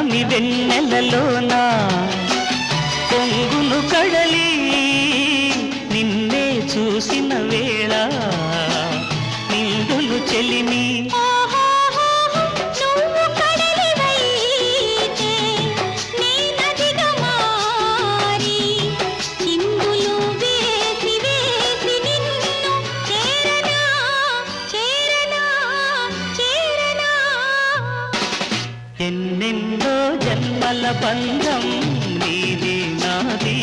పున్నమి వెన్నెలలోన పొంగును కడలి నిన్నే చూసిన వేళ నిండును చెలిమి ఎన్నెన్నో జన్మల బంధం నీది నాది